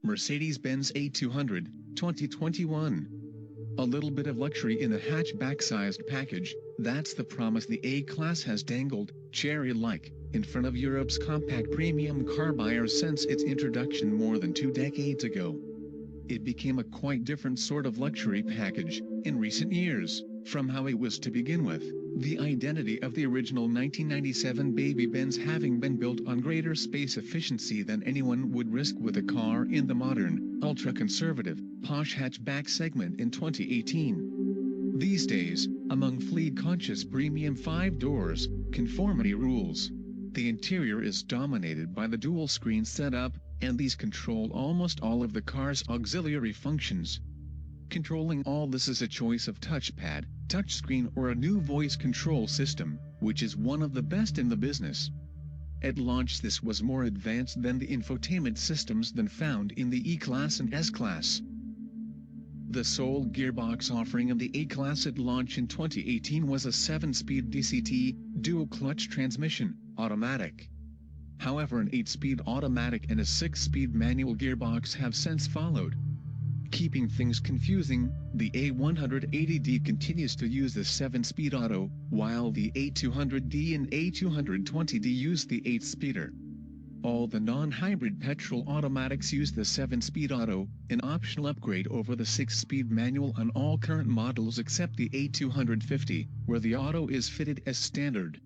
Mercedes Benz A200, 2021. A little bit of luxury in a hatchback-sized package, that's the promise the A-Class has dangled, cherry-like, in front of Europe's compact premium car buyers since its introduction more than 2 decades ago. It became a quite different sort of luxury package, in recent years, from how it was to begin with, the identity of the original 1997 baby Benz having been built on greater space efficiency than anyone would risk with a car in the modern, ultra-conservative, posh hatchback segment in 2018. These days, among fleet-conscious premium 5-doors, conformity rules. The interior is dominated by the dual-screen setup, and these control almost all of the car's auxiliary functions. Controlling all this is a choice of touchpad, touchscreen or a new voice control system, which is one of the best in the business. At launch this was more advanced than the infotainment systems than found in the E-Class and S-Class. The sole gearbox offering of the A-Class at launch in 2018 was a 7-speed DCT, dual-clutch transmission, automatic. However, an 8-speed automatic and a 6-speed manual gearbox have since followed. Keeping things confusing, the A180D continues to use the 7-speed auto, while the A200D and A220D use the 8-speeder. All the non-hybrid petrol automatics use the 7-speed auto, an optional upgrade over the 6-speed manual on all current models except the A250, where the auto is fitted as standard.